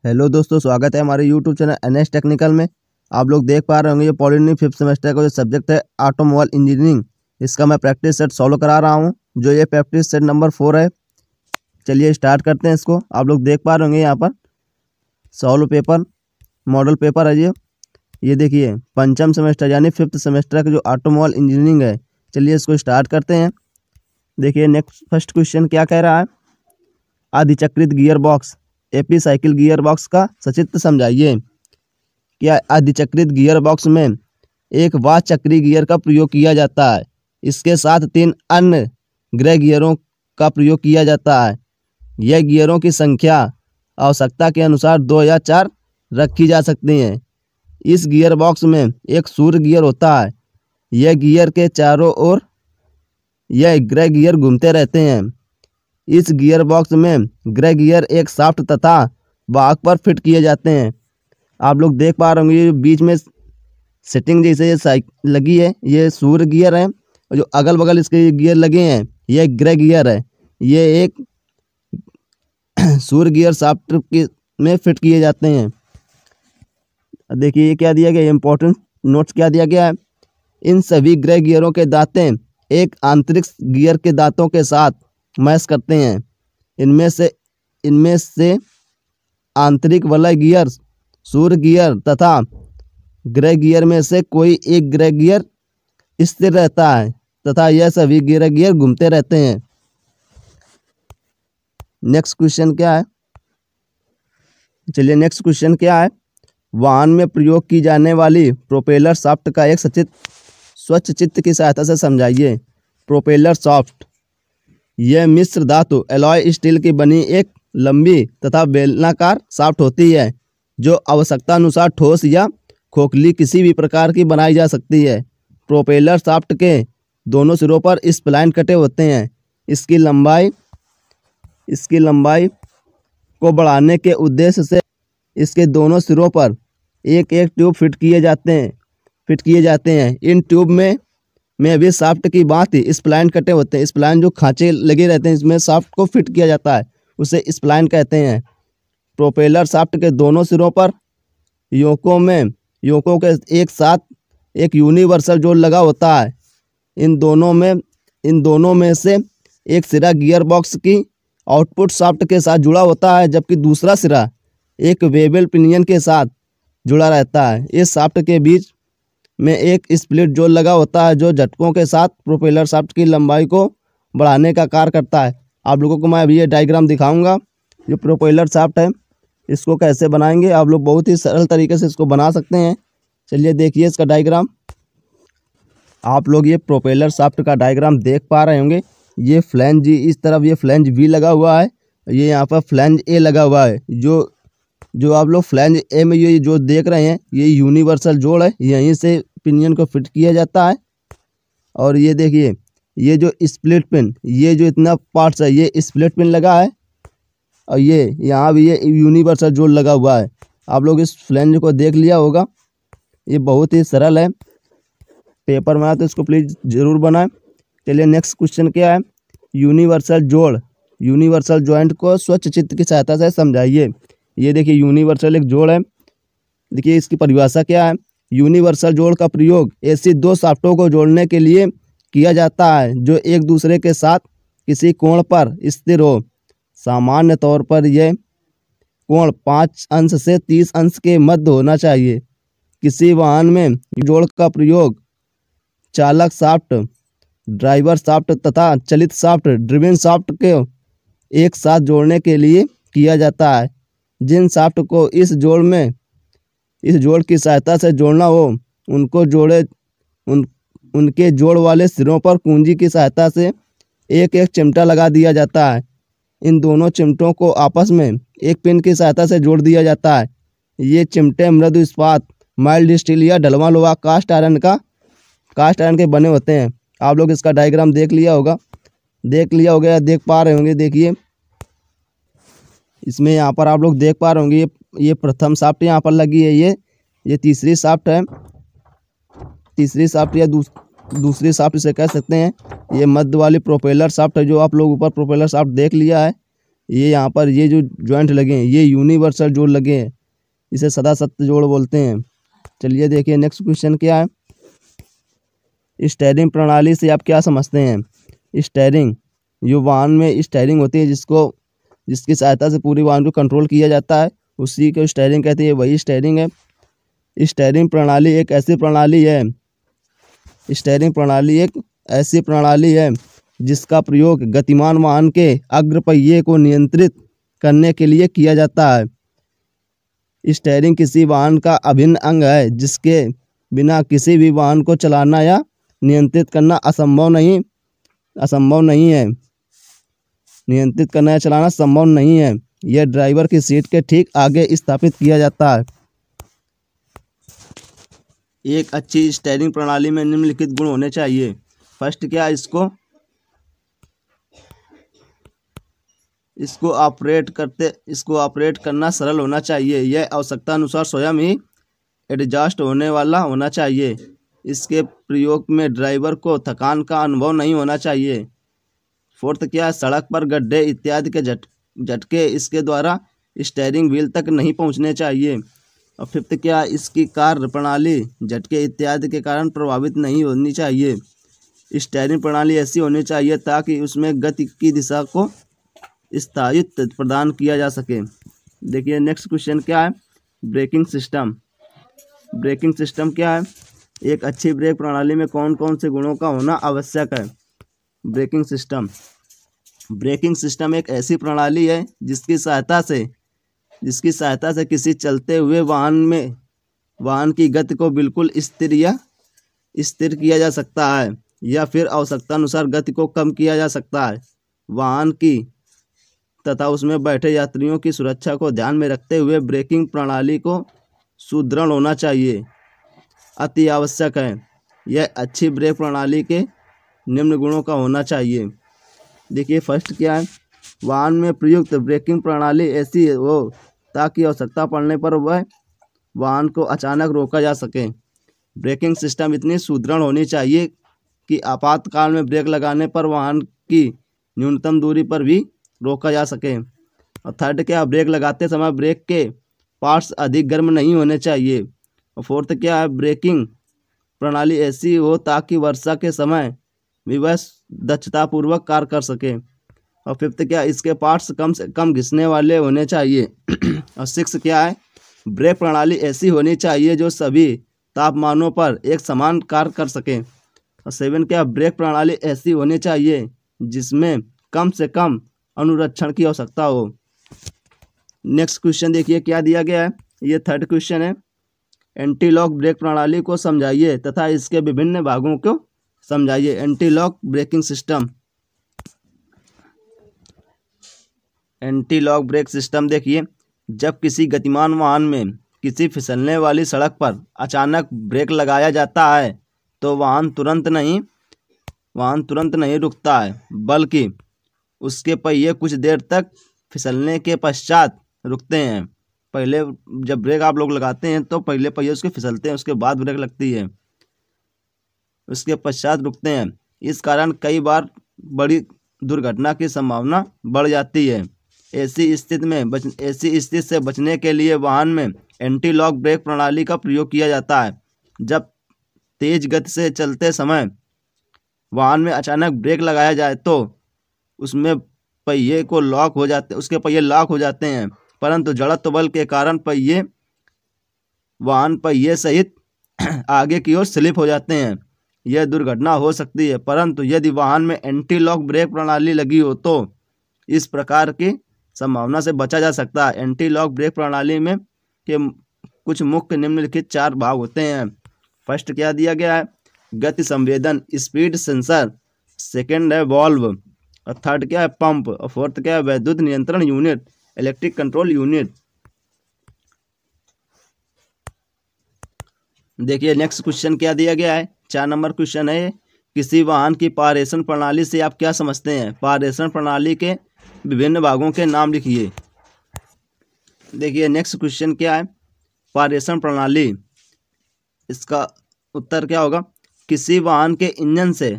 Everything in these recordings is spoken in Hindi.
हेलो दोस्तों, स्वागत है हमारे यूट्यूब चैनल एनएस टेक्निकल में। आप लोग देख पा रहे होंगे ये पॉलिटेक्निक 5th सेमेस्टर का जो सब्जेक्ट है ऑटोमोबाइल इंजीनियरिंग, इसका मैं प्रैक्टिस सेट सॉल्व करा रहा हूं, जो ये प्रैक्टिस सेट नंबर 4 है। चलिए स्टार्ट करते हैं इसको। आप लोग देख पा रहे होंगे यहाँ पर सॉल्व पेपर, मॉडल पेपर है ये देखिए पंचम सेमेस्टर यानी 5th सेमेस्टर का जो ऑटोमोबाइल इंजीनियरिंग है। चलिए इसको स्टार्ट करते हैं। देखिए नेक्स्ट फर्स्ट क्वेश्चन क्या कह रहा है, अधिचक्रित gear box epicyclic gear box का सचित्र समझाइए। क्या अधिचक्रित गियर बॉक्स में एक वाह चक्री गियर का प्रयोग किया जाता है, इसके साथ 3 अन्य ग्रह गियरों का प्रयोग किया जाता है। यह गियरों की संख्या आवश्यकता के अनुसार 2 या 4 रखी जा सकती हैं। इस गियर बॉक्स में एक सूर्य गियर होता है। यह गियर के चारों ओर यह ग्रह गियर घूमते रहते हैं। इस गियर बॉक्स में ग्रह गियर एक शाफ्ट तथा वाहक पर फिट किए जाते हैं। आप लोग देख पा रहे होंगे ये बीच में सेटिंग जैसे ये लगी है, ये सूर्य गियर है, और जो अगल बगल इसके गियर लगे हैं ये ग्रह गियर है। ये एक सूर्य गियर शाफ्ट में फिट किए जाते हैं। देखिए ये क्या दिया गया, इंपॉर्टेंट नोट्स क्या दिया गया है। इन सभी ग्रह गियरों के दांतें एक आंतरिक गियर के दांतों के साथ मैच करते हैं। इनमें से आंतरिक वलय गियर, सूर्य गियर तथा ग्रह गियर में से कोई एक ग्रह गियर स्थिर रहता है तथा यह सभी ग्रह गियर घूमते रहते हैं। नेक्स्ट क्वेश्चन क्या है, चलिए नेक्स्ट क्वेश्चन क्या है, वाहन में प्रयोग की जाने वाली प्रोपेलर शाफ्ट का एक स्वच्छ चित्र की सहायता से समझाइए। प्रोपेलर शाफ्ट यह मिश्र धातु एलॉय स्टील की बनी एक लंबी तथा बेलनाकार शाफ्ट होती है, जो आवश्यकता अनुसार ठोस या खोखली किसी भी प्रकार की बनाई जा सकती है। प्रोपेलर शाफ्ट के दोनों सिरों पर स्प्लाइन कटे होते हैं। इसकी लंबाई को बढ़ाने के उद्देश्य से इसके दोनों सिरों पर एक एक ट्यूब फिट किए जाते हैं। इन ट्यूब में भी शाफ्ट की भांति स्प्लाइन कटे होते हैं। स्प्लाइन जो खांचे लगे रहते हैं, इसमें शाफ्ट को फिट किया जाता है, उसे स्प्लाइन कहते हैं। प्रोपेलर शाफ्ट के दोनों सिरों पर योकों के एक साथ एक यूनिवर्सल जोड़ लगा होता है। इन दोनों में से एक सिरा गियर बॉक्स की आउटपुट शाफ्ट के साथ जुड़ा होता है, जबकि दूसरा सिरा एक वेबल पिनियन के साथ जुड़ा रहता है। इस शाफ्ट के बीच में एक स्प्लिट जोड़ लगा होता है, जो झटकों के साथ प्रोपेलर शाफ्ट की लंबाई को बढ़ाने का कार्य करता है। आप लोगों को मैं अभी ये डायग्राम दिखाऊंगा। जो प्रोपेलर शाफ्ट है इसको कैसे बनाएंगे, आप लोग बहुत ही सरल तरीके से इसको बना सकते हैं। चलिए देखिए इसका डायग्राम। आप लोग ये प्रोपेलर शाफ्ट का डायग्राम देख पा रहे होंगे। ये फ्लैंज इस तरफ, ये फ्लैंज बी लगा हुआ है, ये यहाँ पर फ्लैंज ए लगा हुआ है। जो आप लोग फ्लैंज ए में ये जो देख रहे हैं ये यूनिवर्सल जोड़ है, यहीं से पिनियन को फिट किया जाता है। और ये देखिए ये जो स्प्लिट पिन, ये जो इतना पार्ट्स है ये स्प्लिट पिन लगा है, और ये यहाँ भी ये यूनिवर्सल जोड़ लगा हुआ है। आप लोग इस फ्लैंज को देख लिया होगा, ये बहुत ही सरल है। पेपर में आए तो इसको प्लीज़ ज़रूर बनाएं। चलिए नेक्स्ट क्वेश्चन क्या है, यूनिवर्सल जॉइंट को स्वच्छ चित्र की सहायता से समझाइए। ये देखिए यूनिवर्सल एक जोड़ है। देखिए इसकी परिभाषा क्या है, यूनिवर्सल जोड़ का प्रयोग ऐसी 2 शाफ्टों को जोड़ने के लिए किया जाता है जो एक दूसरे के साथ किसी कोण पर स्थिर हो। सामान्य तौर पर यह कोण 5 अंश से 30 अंश के मध्य होना चाहिए। किसी वाहन में जोड़ का प्रयोग चालक शाफ्ट, ड्राइवर शाफ्ट तथा चलित शाफ्ट, ड्रिवन शाफ्ट को एक साथ जोड़ने के लिए किया जाता है। जिन शाफ्ट को इस जोड़ की सहायता से जोड़ना हो उनके जोड़ वाले सिरों पर कुंजी की सहायता से एक एक चिमटा लगा दिया जाता है। इन दोनों चिमटों को आपस में एक पिन की सहायता से जोड़ दिया जाता है। ये चिमटे मृदु इस्पात, माइल्ड स्टील या ढलवां लोहा, कास्ट आयरन के बने होते हैं। आप लोग इसका डायग्राम देख लिया होगा या देख पा रहे होंगे। देखिए इसमें यहाँ पर आप लोग देख पा रहे होंगे ये प्रथम शाफ्ट यहाँ पर लगी है, ये तीसरी शाफ्ट है, तीसरी शाफ्ट या दूसरी शाफ्ट इसे कह सकते हैं। ये मध्य वाली प्रोपेलर शाफ्ट है, जो आप लोग ऊपर प्रोपेलर शाफ्ट देख लिया है। ये यहाँ पर ये जो जॉइंट लगे हैं ये यूनिवर्सल जोड़ लगे हैं, इसे सदा सत्य जोड़ बोलते हैं। चलिए देखिए नेक्स्ट क्वेश्चन क्या है। स्टीयरिंग प्रणाली से आप क्या समझते हैं। स्टीयरिंग, जो वाहन में स्टीयरिंग होती है जिसकी सहायता से पूरी वाहन को कंट्रोल किया जाता है, उसी को स्टीयरिंग कहते हैं, वही स्टीयरिंग है। स्टीयरिंग प्रणाली एक ऐसी प्रणाली है जिसका प्रयोग गतिमान वाहन के अग्रपहिए को नियंत्रित करने के लिए किया जाता है। स्टीयरिंग किसी वाहन का अभिन्न अंग है जिसके बिना किसी भी वाहन को चलाना या नियंत्रित करना चलाना संभव नहीं है। यह ड्राइवर की सीट के ठीक आगे स्थापित किया जाता है। एक अच्छी स्टीयरिंग प्रणाली में निम्नलिखित गुण होने चाहिए। फर्स्ट क्या, इसको ऑपरेट करना सरल होना चाहिए। यह आवश्यकता अनुसार स्वयं ही एडजस्ट होने वाला होना चाहिए। इसके प्रयोग में ड्राइवर को थकान का अनुभव नहीं होना चाहिए। फोर्थ क्या है, सड़क पर गड्ढे इत्यादि के झटके इसके द्वारा स्टीयरिंग व्हील तक नहीं पहुंचने चाहिए। और फिफ्थ क्या, इसकी कार्य प्रणाली झटके इत्यादि के कारण प्रभावित नहीं होनी चाहिए। स्टीयरिंग प्रणाली ऐसी होनी चाहिए ताकि उसमें गति की दिशा को स्थायित्व प्रदान किया जा सके। देखिए नेक्स्ट क्वेश्चन क्या है, ब्रेकिंग सिस्टम क्या है। एक अच्छी ब्रेक प्रणाली में कौन कौन से गुणों का होना आवश्यक है। ब्रेकिंग सिस्टम एक ऐसी प्रणाली है जिसकी सहायता से किसी चलते हुए वाहन की गति को बिल्कुल स्थिर किया जा सकता है या फिर आवश्यकता अनुसार गति को कम किया जा सकता है। वाहन की तथा उसमें बैठे यात्रियों की सुरक्षा को ध्यान में रखते हुए ब्रेकिंग प्रणाली को सुदृढ़ होना चाहिए, अति आवश्यक है। यह अच्छी ब्रेक प्रणाली के निम्न गुणों का होना चाहिए। देखिए फर्स्ट क्या है, वाहन में प्रयुक्त ब्रेकिंग प्रणाली ऐसी हो ताकि आवश्यकता पड़ने पर वह वाहन को अचानक रोका जा सके। ब्रेकिंग सिस्टम इतनी सुदृढ़ होनी चाहिए कि आपातकाल में ब्रेक लगाने पर वाहन की न्यूनतम दूरी पर भी रोका जा सके। और थर्ड क्या, ब्रेक लगाते समय ब्रेक के पार्ट्स अधिक गर्म नहीं होने चाहिए। और फोर्थ क्या है, ब्रेकिंग प्रणाली ऐसी हो ताकि वर्षा के समय भी वह दक्षतापूर्वक कार्य कर सके। और फिफ्थ क्या, इसके पार्ट्स कम से कम घिसने वाले होने चाहिए। और सिक्स क्या है, ब्रेक प्रणाली ऐसी होनी चाहिए जो सभी तापमानों पर एक समान कार्य कर सके। और सेवन क्या, ब्रेक प्रणाली ऐसी होनी चाहिए जिसमें कम से कम अनुरक्षण की आवश्यकता हो। नेक्स्ट क्वेश्चन देखिए क्या दिया गया है, ये थर्ड क्वेश्चन है। एंटी लॉक ब्रेक प्रणाली को समझाइए तथा इसके विभिन्न भागों को समझाइए। एंटी लॉक ब्रेक सिस्टम देखिए, जब किसी गतिमान वाहन में किसी फिसलने वाली सड़क पर अचानक ब्रेक लगाया जाता है तो वाहन तुरंत नहीं रुकता है, बल्कि उसके पहिए कुछ देर तक फिसलने के पश्चात रुकते हैं। पहले जब ब्रेक आप लोग लगाते हैं तो पहले पहिए उसके फिसलते हैं, उसके बाद ब्रेक लगती है, उसके पश्चात रुकते हैं। इस कारण कई बार बड़ी दुर्घटना की संभावना बढ़ जाती है। ऐसी स्थिति से बचने के लिए वाहन में एंटी लॉक ब्रेक प्रणाली का प्रयोग किया जाता है। जब तेज गति से चलते समय वाहन में अचानक ब्रेक लगाया जाए तो उसके पहिए लॉक हो जाते हैं, परंतु जड़त्व बल के कारण वाहन पहिए सहित आगे की ओर स्लिप हो जाते हैं। यह दुर्घटना हो सकती है, परंतु यदि वाहन में एंटी लॉक ब्रेक प्रणाली लगी हो तो इस प्रकार की संभावना से बचा जा सकता है। एंटी लॉक ब्रेक प्रणाली में के कुछ मुख्य निम्नलिखित 4 भाग होते हैं। फर्स्ट क्या दिया गया है, गति संवेदन स्पीड सेंसर, सेकंड है वॉल्व, और थर्ड क्या है पंप, और फोर्थ क्या है विद्युत नियंत्रण यूनिट इलेक्ट्रिक कंट्रोल यूनिट। देखिए नेक्स्ट क्वेश्चन क्या दिया गया है, 4 नंबर क्वेश्चन है, किसी वाहन की पारेषण प्रणाली से आप क्या समझते हैं। पारेषण प्रणाली के विभिन्न भागों के नाम लिखिए। देखिए नेक्स्ट क्वेश्चन क्या है, पारेषण प्रणाली, इसका उत्तर क्या होगा, किसी वाहन के इंजन से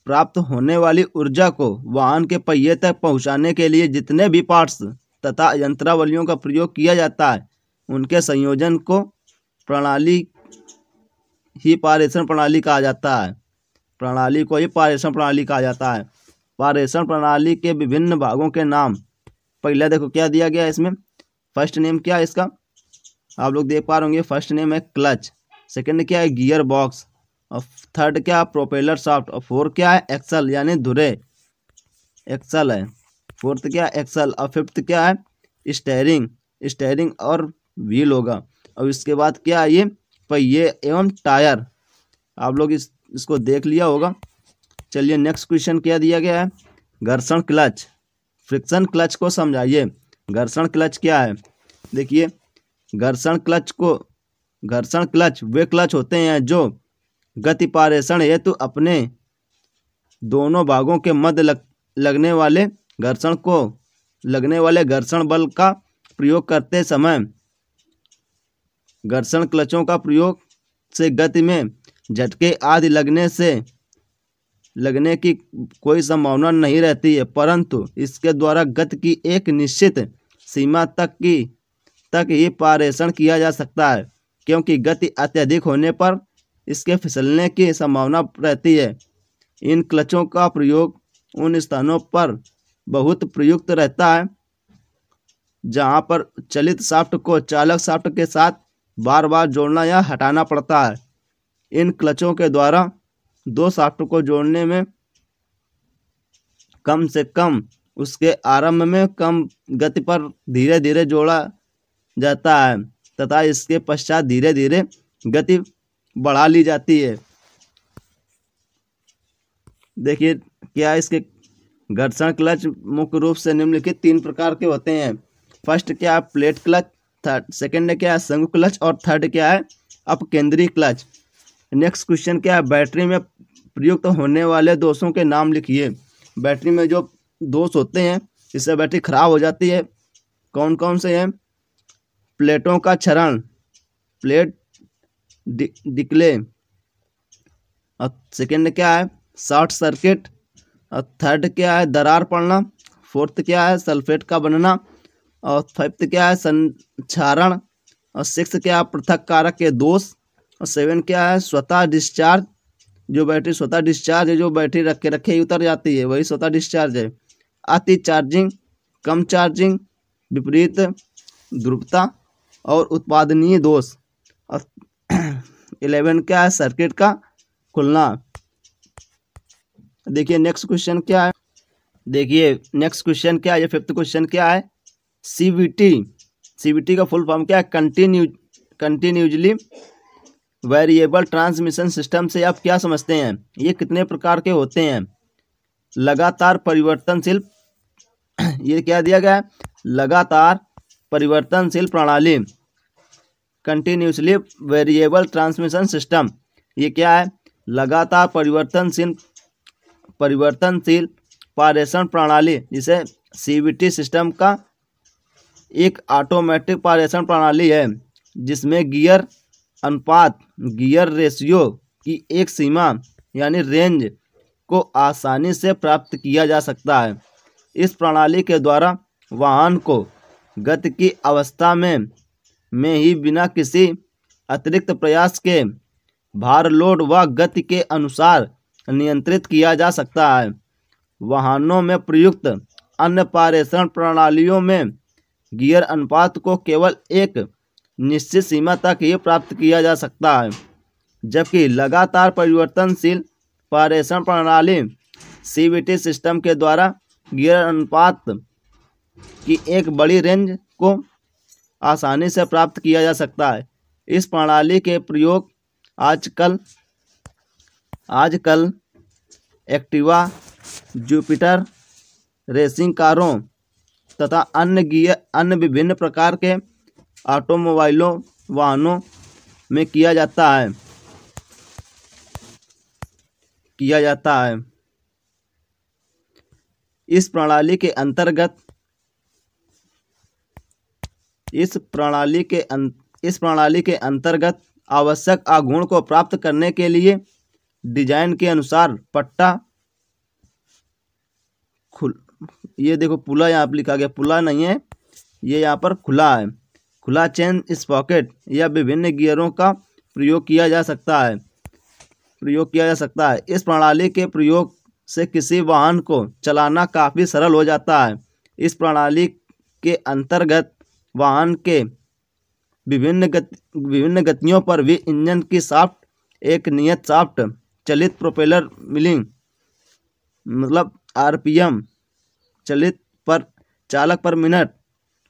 प्राप्त होने वाली ऊर्जा को वाहन के पहिए तक पहुंचाने के लिए जितने भी पार्ट्स तथा यंत्रावलियों का प्रयोग किया जाता है उनके संयोजन को प्रणाली ही पारेषण प्रणाली कहा जाता है। प्रणाली को ही पारेषण प्रणाली कहा जाता है। पारेषण प्रणाली के विभिन्न भागों के नाम, पहले देखो क्या दिया गया है इसमें। फर्स्ट नेम क्या है इसका, आप लोग देख पा रहे होंगे। फर्स्ट नेम है क्लच, सेकंड क्या है गियर बॉक्स, और थर्ड क्या है प्रोपेलर शाफ्ट, और फोर्थ क्या है एक्सल यानी धुरे, एक्सल है। फोर्थ क्या है एक्सल, और फिफ्थ क्या है स्टेयरिंग, स्टेयरिंग और व्हील होगा। और इसके बाद क्या है ये पहिए एवं टायर। आप लोग इसको देख लिया होगा। चलिए नेक्स्ट क्वेश्चन क्या दिया गया है, घर्षण क्लच। फ्रिक्शन क्लच को समझाइए। घर्षण क्लच क्या है, देखिए घर्षण क्लच वे क्लच होते हैं जो गति पारेषण हेतु अपने दोनों भागों के मध्य लगने वाले घर्षण बल का प्रयोग करते समय घर्षण क्लचों का प्रयोग से गति में झटके आदि लगने की कोई संभावना नहीं रहती है, परंतु इसके द्वारा गति की एक निश्चित सीमा तक ही पारेषण किया जा सकता है, क्योंकि गति अत्यधिक होने पर इसके फिसलने की संभावना रहती है। इन क्लचों का प्रयोग उन स्थानों पर बहुत प्रयुक्त रहता है जहां पर चलित शाफ्ट को चालक शाफ्ट के साथ बार बार जोड़ना या हटाना पड़ता है। इन क्लचों के द्वारा दो शाफ्ट को जोड़ने में कम से कम उसके आरंभ में कम गति पर धीरे धीरे जोड़ा जाता है तथा इसके पश्चात धीरे धीरे गति बढ़ा ली जाती है। देखिए क्या इसके घर्षण क्लच मुख्य रूप से निम्नलिखित 3 प्रकार के होते हैं। फर्स्ट क्या है प्लेट क्लच, सेकंड क्या है संघ क्लच, और थर्ड क्या है अपकेंद्री क्लच। नेक्स्ट क्वेश्चन क्या है, बैटरी में प्रयुक्त होने वाले दोषों के नाम लिखिए। बैटरी में जो दोष होते हैं इससे बैटरी खराब हो जाती है, कौन कौन से हैं। प्लेटों का क्षरण, प्लेट डिक्ले, और सेकंड क्या है शॉर्ट सर्किट, और थर्ड क्या है दरार पड़ना, फोर्थ क्या है सल्फेट का बनना, और फिफ्थ क्या है संक्षारण, और सिक्स क्या है पृथक कारक के दोष, और 7 क्या है स्वतः डिस्चार्ज। जो बैटरी स्वतः डिस्चार्ज है, जो बैटरी रखे ही उतर जाती है वही स्वतः डिस्चार्ज है। अति चार्जिंग, कम चार्जिंग, विपरीत ध्रुवता और उत्पादनीय दोष। और 11 क्या है सर्किट का खुलना। देखिए नेक्स्ट क्वेश्चन क्या है, ये फिफ्थ क्वेश्चन क्या है सीवीटी का फुल फॉर्म क्या है, कंटिन्यूजली वेरिएबल ट्रांसमिशन सिस्टम से आप क्या समझते हैं। ये कितने प्रकार के होते हैं, लगातार परिवर्तनशील ये क्या दिया गया है लगातार परिवर्तनशील प्रणाली, कंटिन्यूसली वेरिएबल ट्रांसमिशन सिस्टम। ये क्या है लगातार परिवर्तनशील पारेषण प्रणाली, जिसे सीवीटी सिस्टम का एक ऑटोमेटिक पारेषण प्रणाली है जिसमें गियर अनुपात, गियर रेशियो की एक सीमा यानी रेंज को आसानी से प्राप्त किया जा सकता है। इस प्रणाली के द्वारा वाहन को गति की अवस्था में ही बिना किसी अतिरिक्त प्रयास के भार, लोड व गति के अनुसार नियंत्रित किया जा सकता है। वाहनों में प्रयुक्त अन्य पारेषण प्रणालियों में गियर अनुपात को केवल एक निश्चित सीमा तक ही प्राप्त किया जा सकता है, जबकि लगातार परिवर्तनशील पारेषण प्रणाली सीवीटी सिस्टम के द्वारा गियर अनुपात की एक बड़ी रेंज को आसानी से प्राप्त किया जा सकता है। इस प्रणाली के प्रयोग आजकल एक्टिवा, जुपिटर रेसिंग कारों तथा अन्य विभिन्न प्रकार के ऑटोमोबाइलों वाहनों में किया जाता है। इस प्रणाली के अंतर्गत आवश्यक आघूर्ण को प्राप्त करने के लिए डिजाइन के अनुसार पट्टा ये देखो पुला यहाँ पर लिखा गया, पुला नहीं है ये, यहाँ पर खुला है। खुला चेन स्प्रॉकेट या विभिन्न गियरों का प्रयोग किया जा सकता है। इस प्रणाली के प्रयोग से किसी वाहन को चलाना काफ़ी सरल हो जाता है। इस प्रणाली के अंतर्गत वाहन के विभिन्न गतियों पर भी इंजन की शाफ्ट एक नियत शाफ्ट चलित प्रोपेलर मिलिंग मतलब आरपीएम चलित पर चालक पर मिनट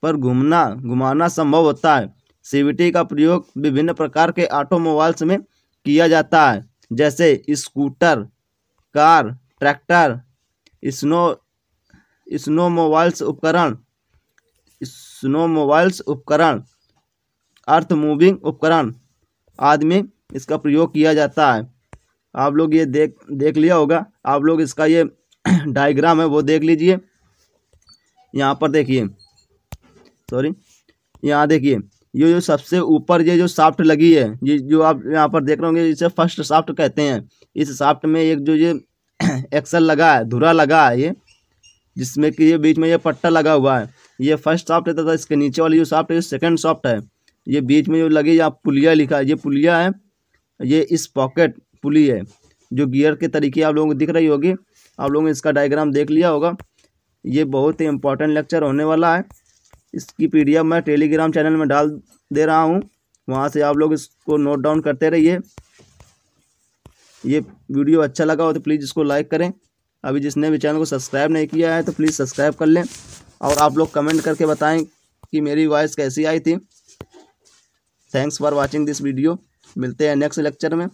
पर घुमाना संभव होता है। सीवीटी का प्रयोग विभिन्न प्रकार के ऑटोमोबाइल्स में किया जाता है, जैसे स्कूटर, कार, ट्रैक्टर, स्नोमोबाइल्स उपकरण, अर्थ मूविंग उपकरण आदि में इसका प्रयोग किया जाता है। आप लोग ये देख लिया होगा। आप लोग इसका ये डायग्राम है वो देख लीजिए। यहाँ पर देखिए, यहाँ देखिए, ये जो सबसे ऊपर ये जो शाफ्ट लगी है, ये जो आप यहाँ पर देख रहे होंगे, इसे फर्स्ट शाफ्ट कहते हैं। इस शाफ्ट में एक जो ये एक्सल लगा है, धुरा लगा है, ये जिसमें कि ये बीच में ये पट्टा लगा हुआ है, ये फर्स्ट शाफ्ट है। तथा इसके नीचे वाली जो शाफ्ट है, सेकंड शाफ्ट है। ये बीच में जो लगी, यहाँ पुलिया लिखा है, ये पुलिया है, ये इस पॉकेट पुली है, जो गियर के तरीके आप लोगों को दिख रही होगी। आप लोगों ने इसका डायग्राम देख लिया होगा। ये बहुत ही इंपॉर्टेंट लेक्चर होने वाला है। इसकी PDF मैं टेलीग्राम चैनल में डाल दे रहा हूँ, वहाँ से आप लोग इसको नोट डाउन करते रहिए। ये वीडियो अच्छा लगा हो तो प्लीज़ इसको लाइक करें। अभी जिसने भी चैनल को सब्सक्राइब नहीं किया है तो प्लीज़ सब्सक्राइब कर लें, और आप लोग कमेंट करके बताएं कि मेरी वॉइस कैसी आई थी। Thanks for watching this video. मिलते हैं नेक्स्ट लेक्चर में।